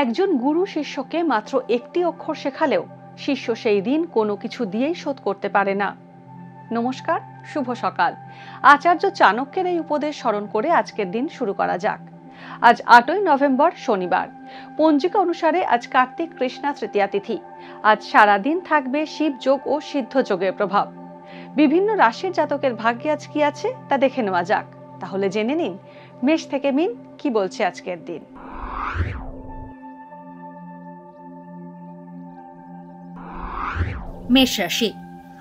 একজন গুরু শিষ্যকে মাত্র একটি অক্ষর শেখালেও শিষ্য সেই দিন কোনো কিছু দিয়েই শোধ করতে পারে না। নমস্কার, শুভ সকাল। আচার্য চাণক্যের এই উপদেশ স্মরণ করে আজকের দিন শুরু করা যাক। আজ 8ই নভেম্বর, শনিবার। পঞ্জিকা অনুসারে আজ কার্তিক কৃষ্ণা তৃতীয়া তিথি। আজ সারাদিন থাকবে শিব যোগ ও সিদ্ধ যোগের প্রভাব। বিভিন্ন রাশির জাতকের ভাগ্যে আজ কি আছে তা দেখে নেওয়া যাক। তাহলে জেনে নিন মেষ থেকে মিন কি বলছে আজকের দিন। মেষ রাশি।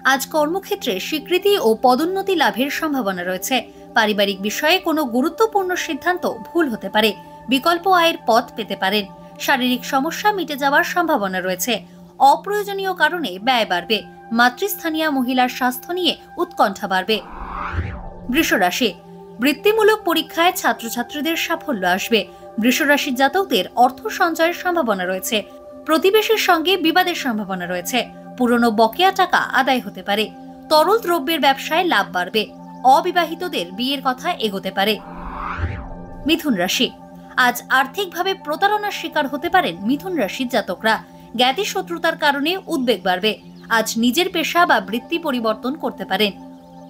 আজ কর্মক্ষেত্রে স্বীকৃতি ও পদোন্নতি লাভের সম্ভাবনা রয়েছে। পারিবারিক বিষয়ে কোনো গুরুত্বপূর্ণ সিদ্ধান্ত ভুল হতে পারে। বিকল্প আয়ের পথ পেতে পারেন। শারীরিক সমস্যা মিটে যাওয়ার সম্ভাবনা রয়েছে। অপ্রয়োজনীয় কারণে ব্যয় বাড়বে। মাতৃস্থানীয় মহিলার স্বাস্থ্য নিয়ে উৎকণ্ঠা বাড়বে। বৃষ রাশি। বৃত্তিমূলক পরীক্ষায় ছাত্রছাত্রীদের সাফল্য আসবে। বৃষ রাশির জাতকদের অর্থ সঞ্চয়ের সম্ভাবনা রয়েছে। প্রতিবেশীর সঙ্গে বিবাদের সম্ভাবনা রয়েছে। পুরনো বকেয়া টাকা আদায় হতে পারে। তরল দ্রব্যের ব্যবসায় লাভ বাড়বে। অবিবাহিতদের বিয়ের কথা এগোতে পারে। মিথুন রাশি। আজ আর্থিকভাবে প্রতারণার শিকার হতে পারেন মিথুন রাশির জাতকরা। জ্ঞাতি শত্রুতার কারণে উদ্বেগ বাড়বে। আজ নিজের পেশা বা বৃত্তি পরিবর্তন করতে পারেন।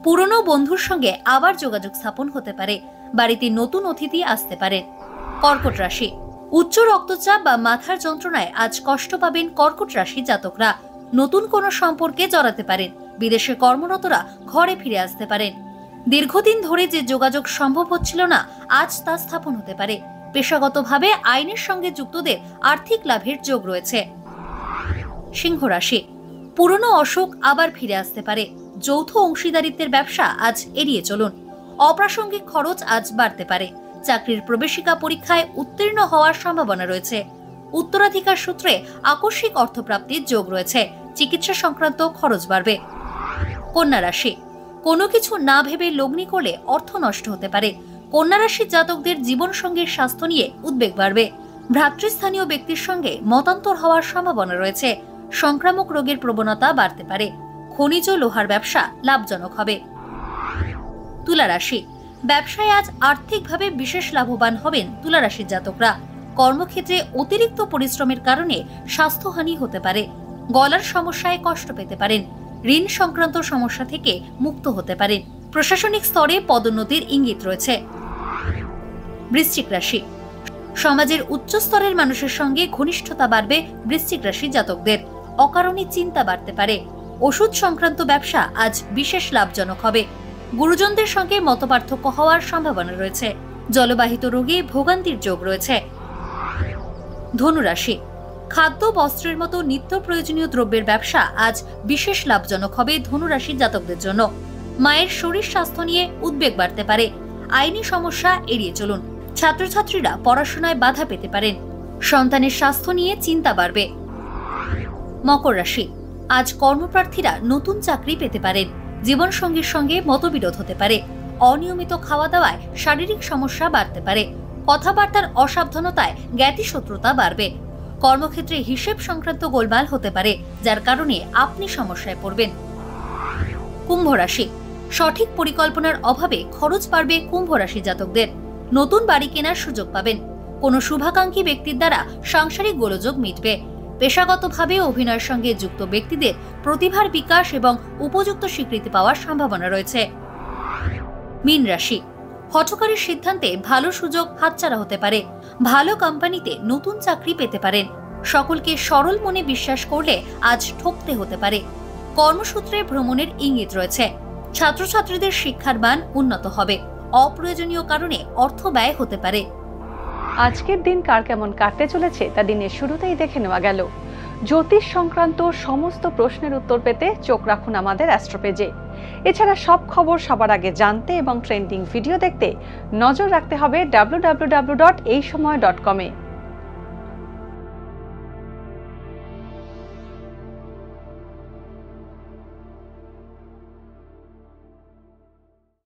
পুরনো বন্ধুর সঙ্গে আবার যোগাযোগ স্থাপন হতে পারে। বাড়িতে নতুন অতিথি আসতে পারেন। কর্কট রাশি। উচ্চ রক্তচাপ বা মাথার যন্ত্রণায় আজ কষ্ট পাবেন কর্কট রাশির জাতকরা। নতুন কোনো সম্পর্কে জড়াতে পারেন। বিদেশে কর্মরতরা ঘরে ফিরে আসতে পারেন। দীর্ঘদিন ধরে যে যোগাযোগ সম্ভব হচ্ছিল না, আজ তা স্থাপন হতে পারে। পেশাগতভাবে আইনের সঙ্গে যুক্তদের আর্থিক লাভের যোগ রয়েছে। সিংহ রাশি। পুরনো অসুখ আবার ফিরে আসতে পারে। যৌথ অংশীদারিত্বের ব্যবসা আজ এড়িয়ে চলুন। অপ্রাসঙ্গিক খরচ আজ বাড়তে পারে। চাকরির প্রবেশিকা পরীক্ষায় উত্তীর্ণ হওয়ার সম্ভাবনা রয়েছে। উত্তরাধিকার সূত্রে আকস্মিক অর্থপ্রাপ্তির যোগ রয়েছে। চিকিৎসা সংক্রান্ত খরচ বাড়বে। কন্যা রাশি। কোনো কিছু না ভেবে লগ্নি করলে অর্থ নষ্ট হতে পারে। কন্যা রাশির জাতকদের জীবন সঙ্গীর স্বাস্থ্য নিয়ে উদ্বেগ বাড়বে। ভ্রাতৃস্থানীয় ব্যক্তির সঙ্গে মতান্তর হওয়ার সম্ভাবনা রয়েছে। সংক্রামক রোগের প্রবণতা বাড়তে পারে। খনিজ লোহার ব্যবসা লাভজনক হবে। তুলা রাশি। ব্যবসায় আজ আর্থিকভাবে বিশেষ লাভবান হবেন তুলা রাশির জাতকরা। কর্মক্ষেত্রে অতিরিক্ত পরিশ্রমের কারণে স্বাস্থ্যহানি হতে পারে। গলার সমস্যায় কষ্ট পেতে পারেন। ঋণ সংক্রান্ত সমস্যা থেকে মুক্ত হতে পারেন। প্রশাসনিক স্তরে পদোন্নতির ইঙ্গিত রয়েছে। বৃশ্চিক রাশি। সমাজের উচ্চ স্তরের মানুষের সঙ্গে ঘনিষ্ঠতা বাড়বে বৃশ্চিক রাশির জাতকদের। অকারণে চিন্তা বাড়তে পারে। ওষুধ সংক্রান্ত ব্যবসা আজ বিশেষ লাভজনক হবে। গুরুজনদের সঙ্গে মতপার্থক্য হওয়ার সম্ভাবনা রয়েছে। জলবাহিত রোগে ভোগান্তির যোগ রয়েছে। ধনু রাশি। খাদ্য, বস্ত্রের মতো নিত্য প্রয়োজনীয় দ্রব্যের ব্যবসা আজ বিশেষ লাভজনক হবে ধনু রাশির জাতকদের জন্য। মায়ের শরীর স্বাস্থ্য নিয়ে উদ্বেগ বাড়তে পারে। আইনি সমস্যা এড়িয়ে চলুন। ছাত্রছাত্রীরা পড়াশোনায় বাধা পেতে পারেন। সন্তানের স্বাস্থ্য নিয়ে চিন্তা বাড়বে। মকর রাশি। আজ কর্মপ্রার্থীরা নতুন চাকরি পেতে পারেন। জীবনসঙ্গীর সঙ্গে মতবিরোধ হতে পারে। অনিয়মিত খাওয়া দাওয়ায় শারীরিক সমস্যা বাড়তে পারে। কথাবার্তার অসাবধানতায় জ্ঞাতি শত্রুতা বাড়বে। কর্মক্ষেত্রে হিসেব সংক্রান্ত গোলমাল হতে পারে, যার কারণে আপনি সমস্যায় পড়বেন। কুম্ভ রাশি। সঠিক পরিকল্পনার অভাবে খরচ বাড়বে কুম্ভ রাশি জাতকদের। নতুন বাড়ি কেনার সুযোগ পাবেন। কোনো শুভাকাঙ্ক্ষী ব্যক্তির দ্বারা সাংসারিক গোলযোগ মিটবে। পেশাগতভাবে অভিনয়ের সঙ্গে যুক্ত ব্যক্তিদের প্রতিভার বিকাশ এবং উপযুক্ত স্বীকৃতি পাওয়ার সম্ভাবনা রয়েছে। মীন রাশি। হঠকারী সিদ্ধান্তে ভালো সুযোগ হাতছাড়া হতে পারে। ভালো কোম্পানিতে নতুন চাকরি পেতে পারেন। সকলকে সরল মনে বিশ্বাস করলে আজ ঠকতে হতে পারে। কর্মসূত্রে ভ্রমণের ইঙ্গিত রয়েছে। ছাত্রছাত্রীদের শিক্ষার মান উন্নত হবে। অপ্রয়োজনীয় কারণে অর্থ ব্যয় হতে পারে। আজকের দিন কার কেমন কাটতে চলেছে তা দিনের শুরুতেই দেখে নেওয়া গেল। জ্যোতিষ সংক্রান্ত সমস্ত প্রশ্নের উত্তর পেতে চোখ রাখুন আমাদের অ্যাস্ট্রো পেজে। এছাড়া সব খবর সবার আগে জানতে এবং ট্রেন্ডিং ভিডিও দেখতে নজর রাখতে হবে www.এইসময়.com-এ।